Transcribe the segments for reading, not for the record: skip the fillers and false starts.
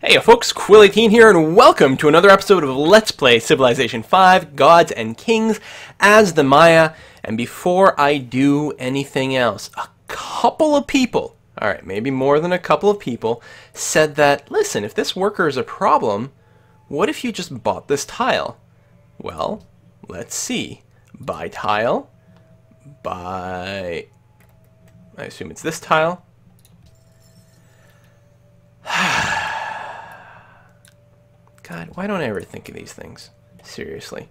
Hey folks, Quill18 here, and welcome to another episode of Let's Play Civilization 5, Gods and Kings as the Maya. And before I do anything else, a couple of people, alright, maybe more than a couple of people, said that, listen, if this worker is a problem, what if you just bought this tile? Well, let's see. Buy tile, buy... I assume it's this tile. God, why don't I ever think of these things? Seriously.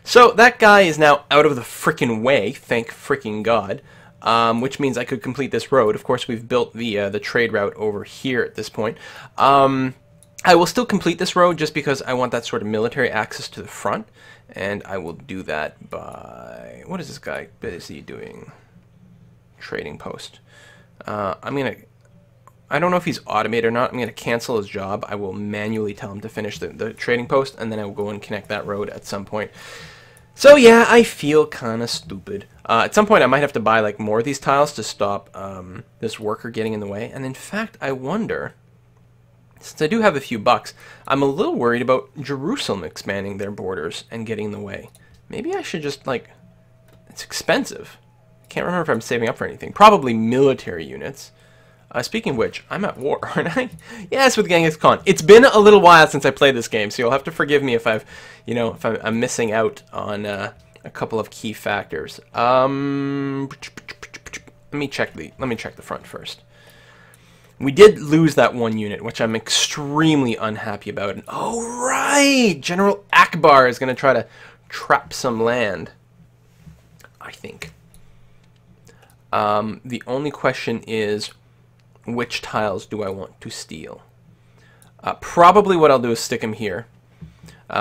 So that guy is now out of the frickin' way, thank frickin' God, which means I could complete this road. Of course, we've built the trade route over here at this point. I will still complete this road just because I want that sort of military access to the front, and I will do that by... What is this guy busy doing? Trading post. I don't know if he's automated or not. I'm going to cancel his job. I will manually tell him to finish the trading post, and then I will go and connect that road at some point. So yeah, I feel kind of stupid. At some point, I might have to buy like more of these tiles to stop this worker getting in the way. And in fact, I wonder, since I do have a few bucks, I'm a little worried about Jerusalem expanding their borders and getting in the way. Maybe I should just, like, it's expensive. I can't remember if I'm saving up for anything. Probably military units. Speaking of which, I'm at war, aren't I? Yes, with Genghis Khan. It's been a little while since I played this game, so you'll have to forgive me if I'm missing out on a couple of key factors. Let me check the front first. We did lose that one unit, which I'm extremely unhappy about. And, oh right, General Akbar is going to try to trap some land, I think. The only question is, which tiles do I want to steal? Probably what I'll do is stick him here.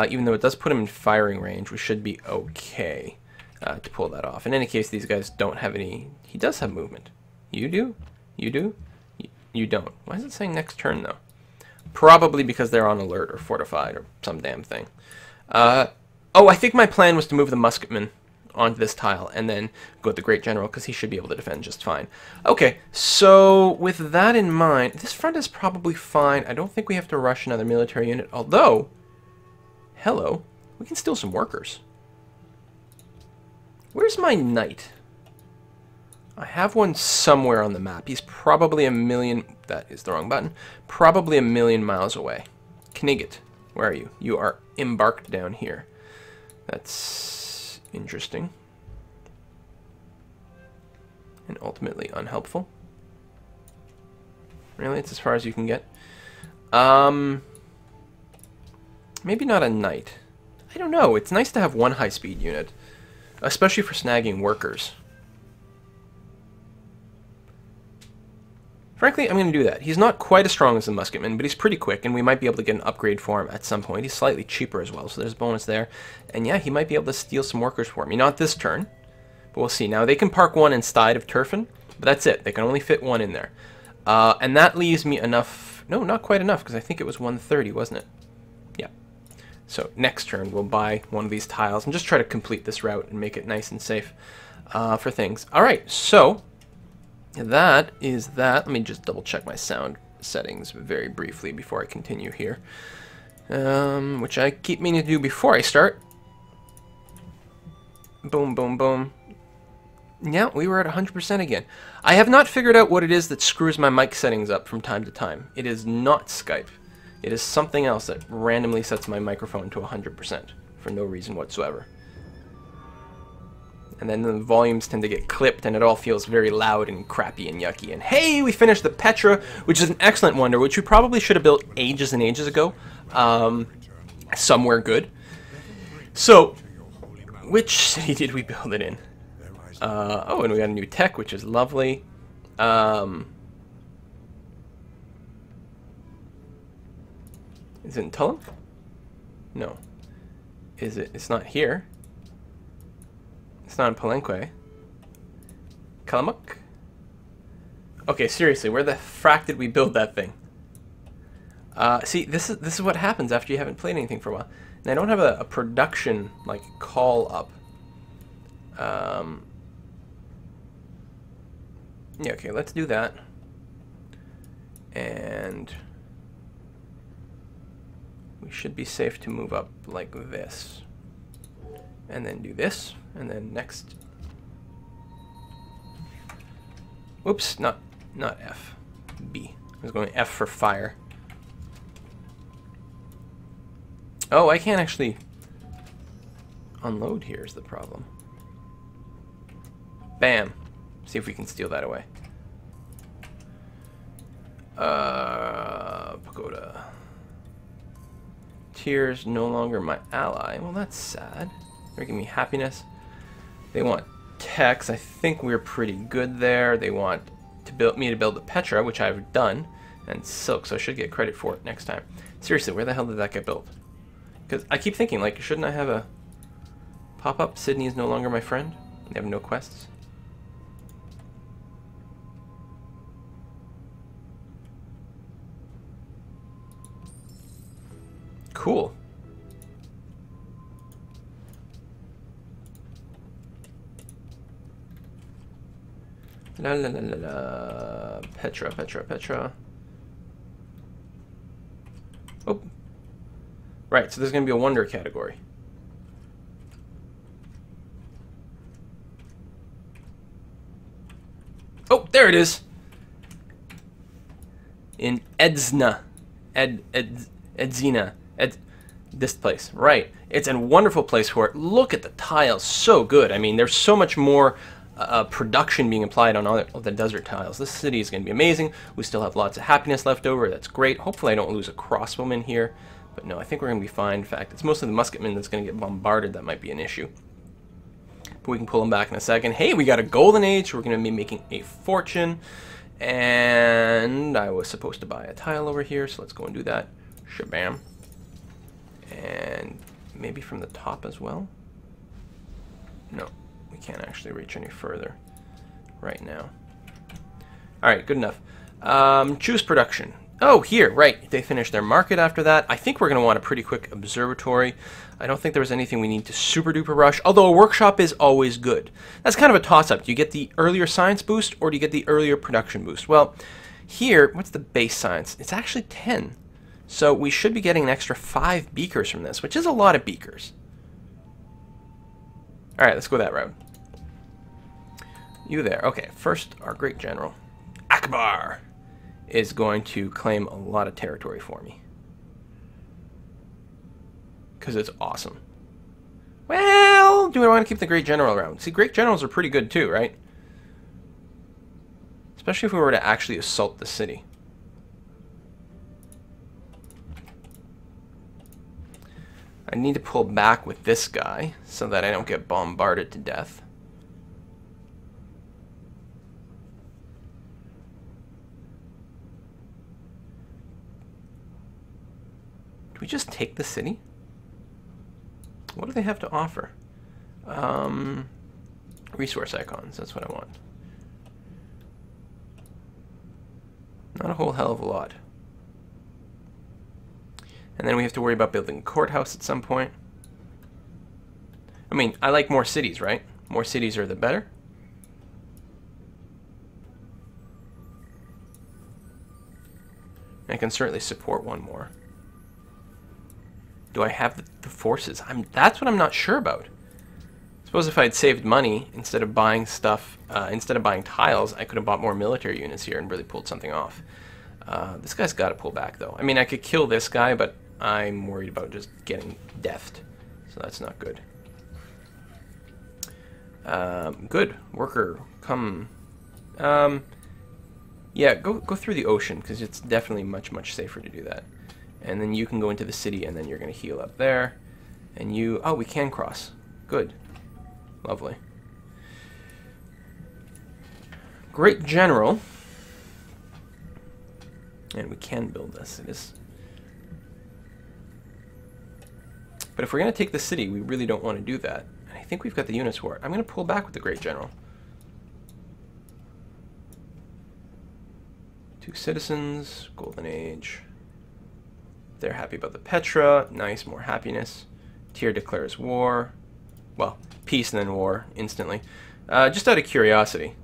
Even though it does put him in firing range, we should be okay to pull that off. In any case, these guys don't have any... He does have movement. You do? You do? You don't. Why is it saying next turn, though? Probably because they're on alert or fortified or some damn thing. Oh, I think my plan was to move the musketmen onto this tile and then go with the Great General, because he should be able to defend just fine. Okay, so with that in mind, this front is probably fine. I don't think we have to rush another military unit, although, hello, we can steal some workers. Where's my knight? I have one somewhere on the map. He's probably a million... That is the wrong button. Probably a million miles away. Knigget, where are you? You are embarked down here. That's... interesting. And ultimately unhelpful. Really? It's as far as you can get? Maybe not a knight. I don't know. It's nice to have one high-speed unit. Especially for snagging workers. Frankly, I'm going to do that. He's not quite as strong as the musketman, but he's pretty quick, and we might be able to get an upgrade for him at some point. He's slightly cheaper as well, so there's a bonus there. And yeah, he might be able to steal some workers for me. Not this turn, but we'll see. Now, they can park one inside of Turfin, but that's it. They can only fit one in there. And that leaves me enough... No, not quite enough, because I think it was 130, wasn't it? Yeah. So next turn, we'll buy one of these tiles and just try to complete this route and make it nice and safe for things. All right, so... that is that. Let me just double check my sound settings very briefly before I continue here. Which I keep meaning to do before I start. Boom, boom, boom. Yeah, we were at 100% again. I have not figured out what it is that screws my mic settings up from time to time. It is not Skype. It is something else that randomly sets my microphone to 100% for no reason whatsoever. And then the volumes tend to get clipped, and it all feels very loud and crappy and yucky. And hey, we finished the Petra, which is an excellent wonder, which we probably should have built ages and ages ago. Somewhere good. So, which city did we build it in? Oh, and we got a new tech, which is lovely. Is it in Tullum? No. Is it? It's not here. It's not in Palenque. Kalamuk? Okay, seriously, where the frack did we build that thing? See, this is what happens after you haven't played anything for a while. And I don't have a production, like, call up. Yeah, okay, let's do that. And we should be safe to move up like this. And then do this, and then next. Whoops, not F, B. I was going F for fire. Oh, I can't actually unload here is the problem. Bam. See if we can steal that away. Pagoda. Tears no longer my ally. Well, that's sad. They're giving me happiness. They want techs. I think we're pretty good there. They want me to build the Petra, which I've done, and silk, so I should get credit for it next time. Seriously, where the hell did that get built? Because I keep thinking, like, shouldn't I have a pop-up? Sydney is no longer my friend. They have no quests. Cool. La la la la la. Petra, Petra, Petra. Oh. Right, so there's going to be a wonder category. Oh, there it is. In Edzna. Edzina. This place. Right. It's a wonderful place for it. Look at the tiles. So good. I mean, there's so much more production being applied on all the desert tiles. This city is going to be amazing. We still have lots of happiness left over. That's great. Hopefully I don't lose a crossbowman here. But no, I think we're going to be fine. In fact, it's mostly the musketmen that's going to get bombarded that might be an issue. But we can pull them back in a second. Hey, we got a golden age. We're going to be making a fortune. And I was supposed to buy a tile over here, so let's go and do that. Shabam. And maybe from the top as well? No, we can't actually reach any further right now. Alright, good enough. Choose production. Oh, here, right. They finished their market after that. I think we're going to want a pretty quick observatory. I don't think there was anything we need to super duper rush, although a workshop is always good. That's kind of a toss-up. Do you get the earlier science boost or do you get the earlier production boost? Well, here, what's the base science? It's actually 10. So we should be getting an extra 5 beakers from this, which is a lot of beakers. Alright, let's go that route. You there. Okay, first, our great general, Akbar, is going to claim a lot of territory for me. Because it's awesome. Well, do I want to keep the great general around? See, great generals are pretty good too, right? Especially if we were to actually assault the city. I need to pull back with this guy so that I don't get bombarded to death. Do we just take the city? What do they have to offer? Resource icons, that's what I want. Not a whole hell of a lot. And then we have to worry about building a courthouse at some point. I mean, I like more cities, right? More cities are the better. I can certainly support one more. Do I have the forces? That's what I'm not sure about. I suppose if I had saved money instead of buying stuff, instead of buying tiles, I could have bought more military units here and really pulled something off. This guy's got to pull back, though. I mean, I could kill this guy, but I'm worried about just getting deathed, so that's not good. Good. Worker, come. Yeah, go through the ocean, because it's definitely much, much safer to do that. And then you can go into the city, and then you're going to heal up there. And you... Oh, we can cross. Good. Lovely. Great general. And we can build this. It is... But if we're going to take the city, we really don't want to do that. And I think we've got the units for it. I'm going to pull back with the Great General. 2 citizens, Golden Age. They're happy about the Petra. Nice, more happiness. Tyr declares war. Well, peace and then war, instantly. Just out of curiosity.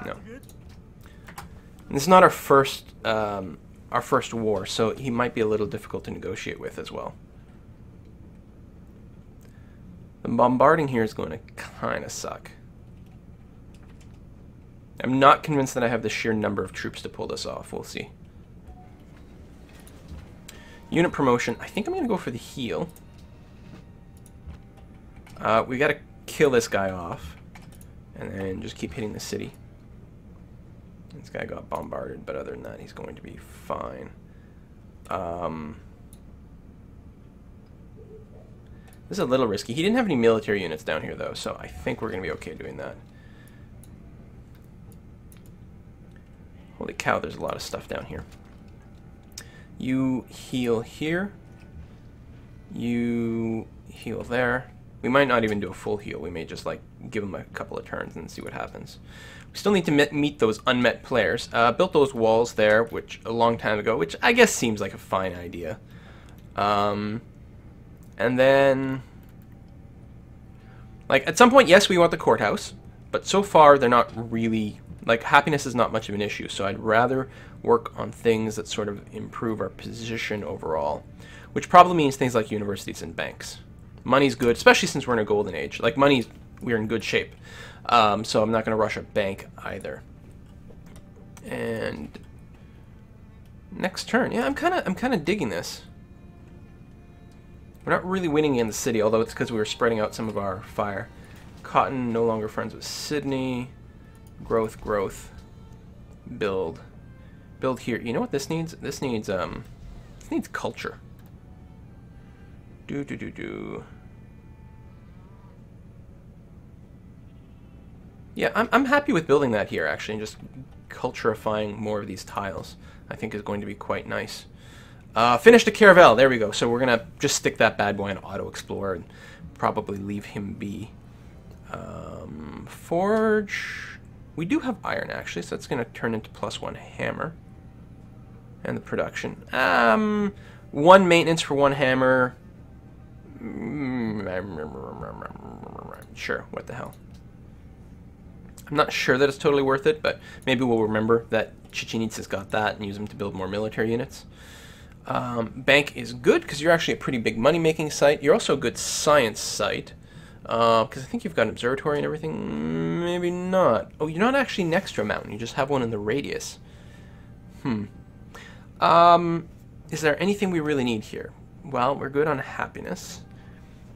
No. And this is not our our first war, so he might be a little difficult to negotiate with as well. The bombarding here is going to kind of suck. I'm not convinced that I have the sheer number of troops to pull this off. We'll see. Unit promotion. I think I'm going to go for the heal. We got to kill this guy off. And then just keep hitting the city. This guy got bombarded, but other than that, he's going to be fine. This is a little risky. He didn't have any military units down here, though, so I think we're going to be okay doing that. Holy cow, there's a lot of stuff down here. You heal here. You heal there. We might not even do a full heal. We may just, like, give him a couple of turns and see what happens. We still need to meet those unmet players. Built those walls there, which a long time ago, which I guess seems like a fine idea. And then, like, at some point, yes, we want the courthouse, but so far they're not really, like, happiness is not much of an issue, so I'd rather work on things that sort of improve our position overall, which probably means things like universities and banks. Money's good, especially since we're in a golden age. Like, money's, we're in good shape. So I'm not going to rush a bank either. And next turn, yeah, I'm kind of digging this. We're not really winning in the city, although it's because we were spreading out some of our fire. Cotton, no longer friends with Sydney. Growth, growth. Build. Build here. You know what this needs? This needs culture. Yeah, I'm happy with building that here, actually, and just culturifying more of these tiles. I think is going to be quite nice. Finish the Caravel. There we go. So we're going to just stick that bad boy in auto-explore and probably leave him be. Forge. We do have iron, actually, so that's going to turn into +1 hammer. And the production. One maintenance for one hammer. Sure, what the hell. I'm not sure that it's totally worth it, but maybe we'll remember that Chichen Itza's got that and use them to build more military units. Bank is good because you're actually a pretty big money-making site. You're also a good science site because I think you've got an observatory and everything. Maybe not. Oh, you're not actually next to a mountain. You just have one in the radius. Is there anything we really need here? Well, we're good on happiness.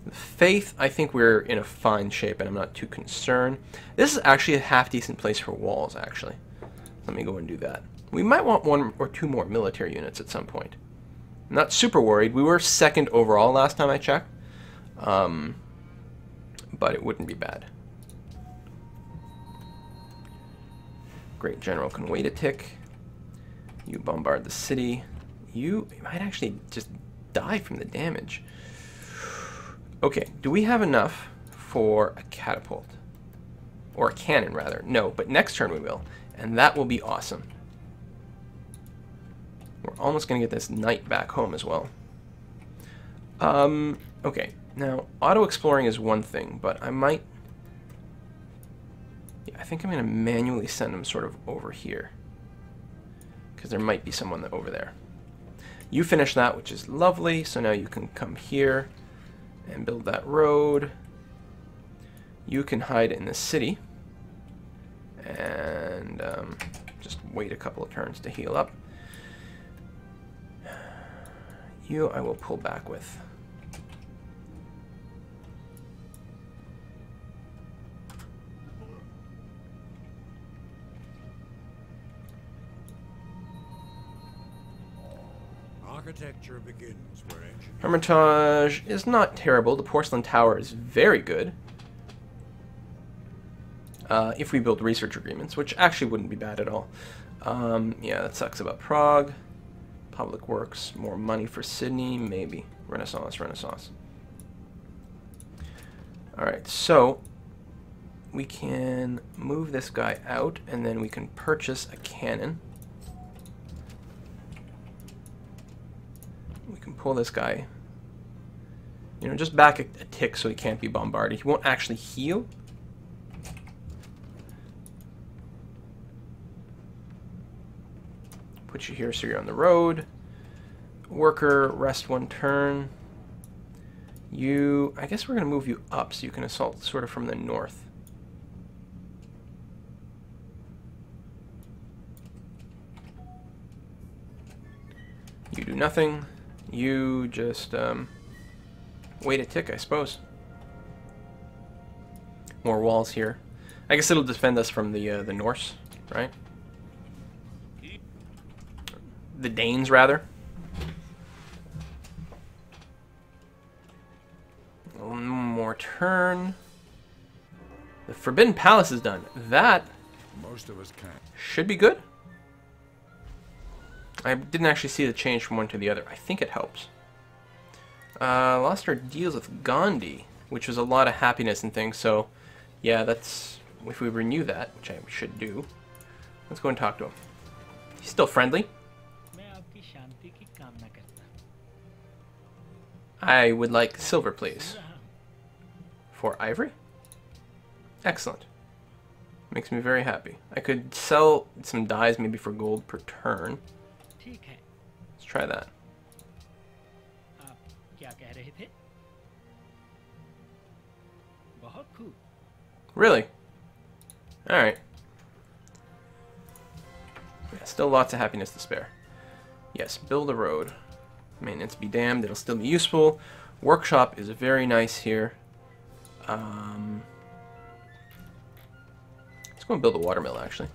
Faith, I think we're in a fine shape and I'm not too concerned. This is actually a half-decent place for walls, actually. Let me go and do that. We might want 1 or 2 more military units at some point. I'm not super worried. We were 2nd overall last time I checked. But it wouldn't be bad. Great General can wait a tick. You bombard the city. You might actually just die from the damage. Okay, do we have enough for a catapult? Or a cannon, rather. No, but next turn we will. And that will be awesome. We're almost going to get this knight back home as well. Okay, now, auto-exploring is one thing, but I might... Yeah, I think I'm going to manually send them sort of over here. Because there might be someone over there. You finish that, which is lovely, so now you can come here and build that road. You can hide in the city and just wait a couple of turns to heal up. You I will pull back with. Architecture begins where engineering... Hermitage is not terrible. The porcelain tower is very good. If we build research agreements, which actually wouldn't be bad at all. Yeah, that sucks about Prague. Public Works, more money for Sydney, maybe. Renaissance, Renaissance. Alright, so we can move this guy out, and then we can purchase a cannon. We can pull this guy, you know, just back a tick so he can't be bombarded. He won't actually heal. put you here so you're on the road. Worker, rest 1 turn. You, I guess we're going to move you up so you can assault sort of from the north. You do nothing. You just wait a tick, I suppose. More walls here. I guess it'll defend us from the Norse, right? The Danes, rather. One more turn. The Forbidden Palace is done. That Most of us can't. should be good. I didn't actually see the change from one to the other. I think it helps. Lost our deals with Gandhi, which was a lot of happiness and things. So, yeah, that's if we renew that, which I should do. Let's go and talk to him. He's still friendly. I would like silver, please. For ivory? Excellent. Makes me very happy. I could sell some dyes maybe for gold per turn. Let's try that. Really? Alright. Yeah, still lots of happiness to spare. Yes, build a road. Maintenance be damned, it'll still be useful. Workshop is very nice here. Let's go and build a watermill, actually.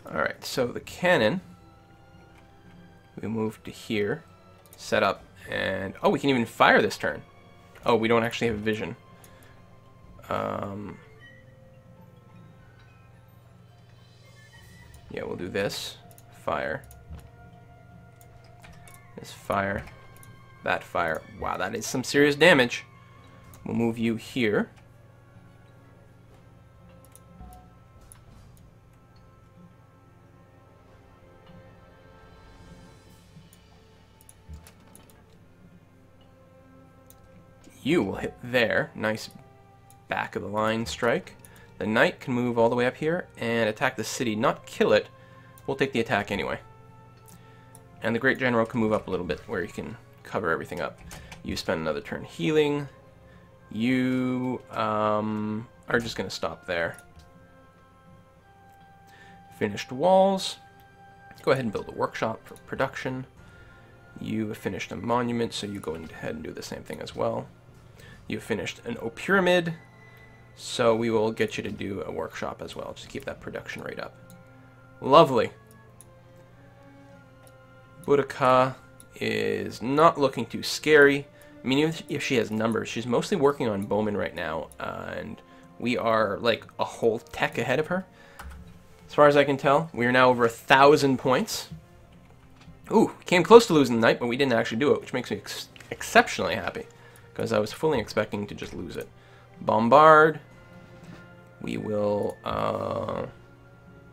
Alright, so the cannon, we move to here, set up, and oh, we can even fire this turn. Oh, we don't actually have vision. Yeah, we'll do this. Fire. This fire. That fire. Wow, that is some serious damage. We'll move you here. You will hit there. Nice back of the line strike. The knight can move all the way up here and attack the city, not kill it. We'll take the attack anyway. And the great general can move up a little bit where he can cover everything up. You spend another turn healing. You are just going to stop there. Finished walls. Go ahead and build a workshop for production. You have finished a monument, so you go ahead and do the same thing as well. You've finished an O pyramid, so we will get you to do a workshop as well. Just keep that production rate up. Lovely. Boudica is not looking too scary. I mean, even if she has numbers, she's mostly working on Bowman right now, and we are like a whole tech ahead of her. As far as I can tell, we are now over 1,000 points. Ooh, came close to losing the knight, but we didn't actually do it, which makes me exceptionally happy, because I was fully expecting to just lose it. Bombard. We will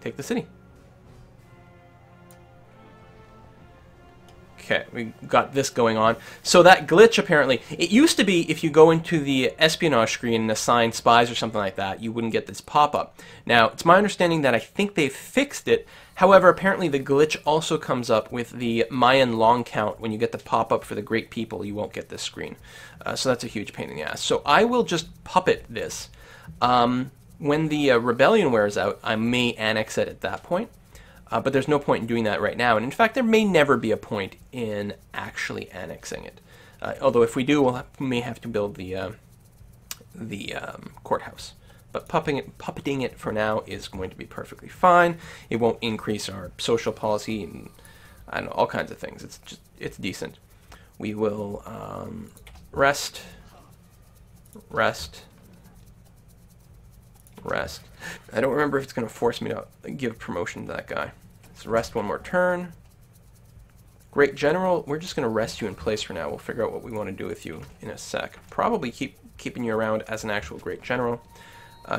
take the city. Okay, we got this going on. So that glitch, apparently, it used to be if you go into the espionage screen and assign spies or something like that, you wouldn't get this pop-up. Now, it's my understanding that I think they've fixed it. However, apparently the glitch also comes up with the Mayan long count. When you get the pop-up for the great people, you won't get this screen. So that's a huge pain in the ass. So I will just puppet this. When the rebellion wears out, I may annex it at that point. But there's no point in doing that right now. And in fact, there may never be a point in actually annexing it. Although if we do, we may have to build the courthouse. But puppeting it for now is going to be perfectly fine. It won't increase our social policy and I don't know, all kinds of things. It's decent. We will rest. I don't remember if it's going to force me to give promotion to that guy. So rest one more turn. Great General, we're just going to rest you in place for now. We'll figure out what we want to do with you in a sec. Probably keeping you around as an actual Great General.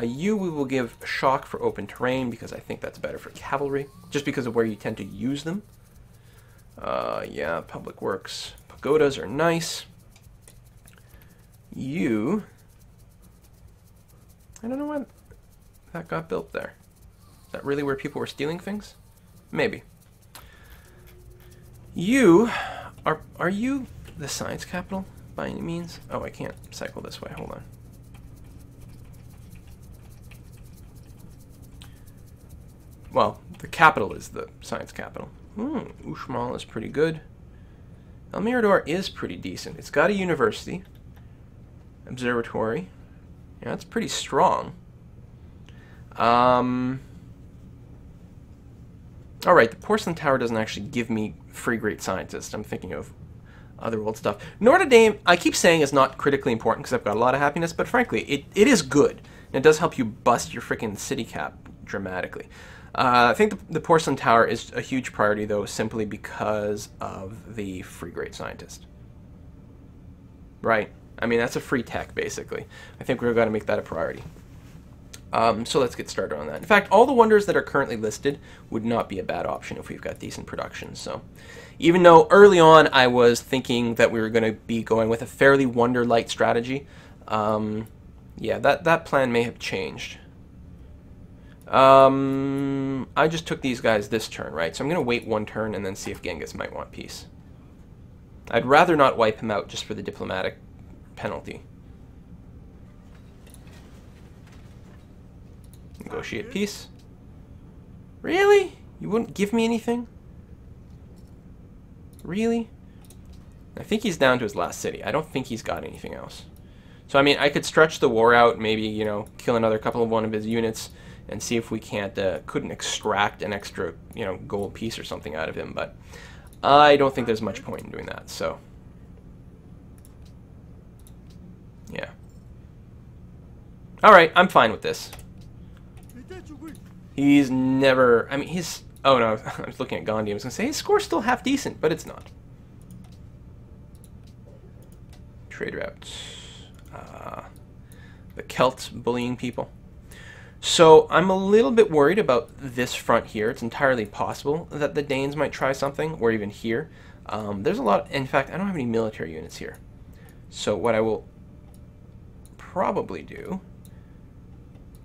We will give Shock for open terrain because I think that's better for cavalry, just because of where you tend to use them. Yeah, Public Works. Pagodas are nice. I don't know why that got built there. Is that really where people were stealing things? Maybe. You are you the science capital by any means? Oh, I can't cycle this way. Hold on. Well, the capital is the science capital. Uxmal is pretty good. El Mirador is pretty decent. It's got a university. Observatory. Yeah, that's pretty strong. Alright, the Porcelain Tower doesn't actually give me free great scientist. I'm thinking of other old stuff. Notre Dame, I keep saying, is not critically important because I've got a lot of happiness, but frankly, it is good. And it does help you bust your freaking city cap dramatically. I think the Porcelain Tower is a huge priority, though, simply because of the free great scientist. Right? I mean, that's a free tech, basically. I think we've got to make that a priority. So let's get started on that. In fact, all the wonders that are currently listed would not be a bad option if we've got decent production. So even though early on I was thinking that we were going to be going with a fairly wonder-light strategy, yeah, that plan may have changed. I just took these guys this turn, right? So I'm going to wait one turn and then see if Genghis might want peace. I'd rather not wipe him out just for the diplomatic penalty. Negotiate peace. Really? You wouldn't give me anything? Really? I think he's down to his last city. I don't think he's got anything else. So, I mean, I could stretch the war out, maybe, you know, kill another couple of one of his units and see if we couldn't extract an extra, you know, gold piece or something out of him, but I don't think there's much point in doing that, so. Yeah. Alright, I'm fine with this. He's never, I mean, he's, oh no, I was looking at Gandhi, I was going to say, his score's still half decent, but it's not. Trade routes. The Celts bullying people. So I'm a little bit worried about this front here. It's entirely possible that the Danes might try something, or even here. There's a lot, in fact, I don't have any military units here. So what I will probably do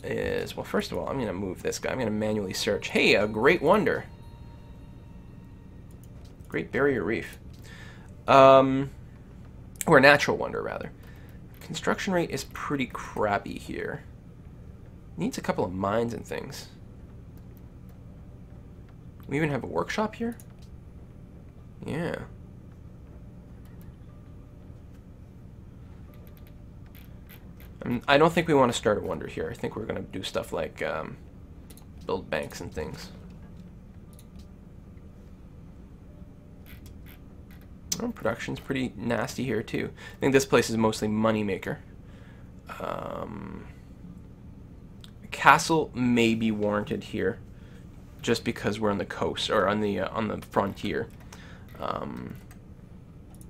is, well, first of all, I'm going to move this guy. I'm going to manually search. Hey, a Great Wonder. Great Barrier Reef. Or a Natural Wonder, rather. Construction rate is pretty crappy here. Needs a couple of mines and things. We even have a workshop here? Yeah. I don't think we want to start a wonder here. I think we're going to do stuff like build banks and things. Oh, production's pretty nasty here too. I think this place is mostly money maker. Castle may be warranted here, just because we're on the coast or on the frontier.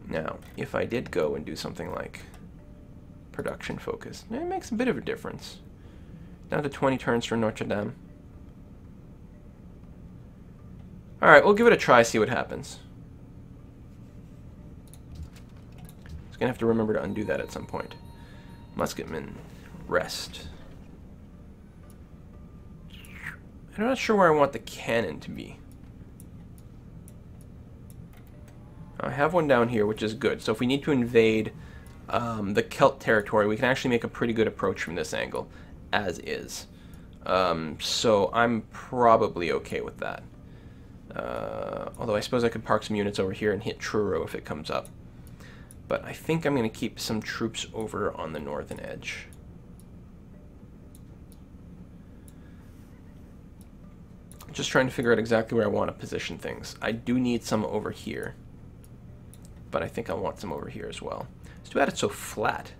Now, if I did go and do something like production focus, it makes a bit of a difference. Down to 20 turns for Notre Dame. All right, we'll give it a try. See what happens. Just gonna have to remember to undo that at some point. Musketmen, rest. I'm not sure where I want the cannon to be. I have one down here, which is good. So if we need to invade the Celt territory, we can actually make a pretty good approach from this angle, as is. So I'm probably okay with that. Although I suppose I could park some units over here and hit Truro if it comes up. But I think I'm going to keep some troops over on the northern edge. Just trying to figure out exactly where I want to position things. I do need some over here, but I think I want some over here as well. It's too bad it's so flat.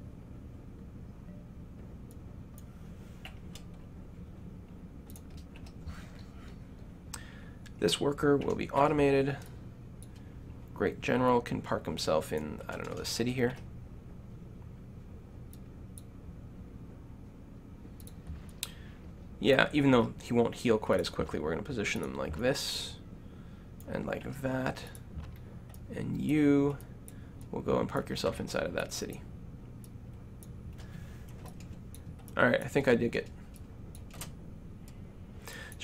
This worker will be automated. Great General can park himself in, I don't know, the city here. Yeah, even though he won't heal quite as quickly, we're going to position them like this, and like that, and you will go and park yourself inside of that city. Alright, I think I dig it.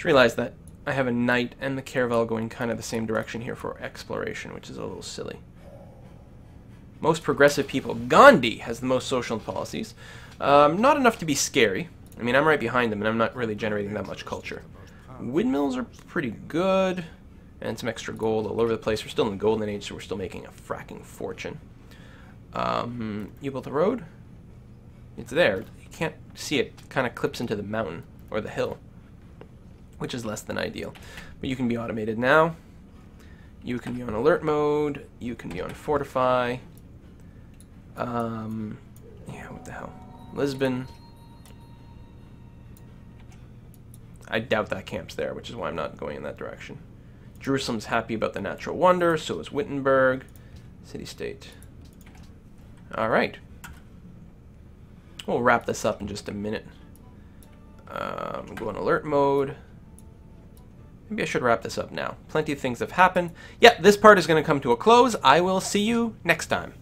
Just realized that I have a knight and the caravel going kind of the same direction here for exploration, which is a little silly. Most progressive people. Gandhi has the most social policies. Not enough to be scary. I mean, I'm right behind them, and I'm not really generating that much culture. Windmills are pretty good. And some extra gold all over the place. We're still in the golden age, so we're still making a fracking fortune. You built a road? It's there. You can't see it. It kind of clips into the mountain, or the hill, which is less than ideal. But you can be automated now. You can be on alert mode. You can be on fortify. Yeah, what the hell? Lisbon. I doubt that camp's there, which is why I'm not going in that direction. Jerusalem's happy about the natural wonder, so is Wittenberg. City-state. Alright. We'll wrap this up in just a minute. Go in alert mode. Maybe I should wrap this up now. Plenty of things have happened. Yeah, this part is going to come to a close. I will see you next time.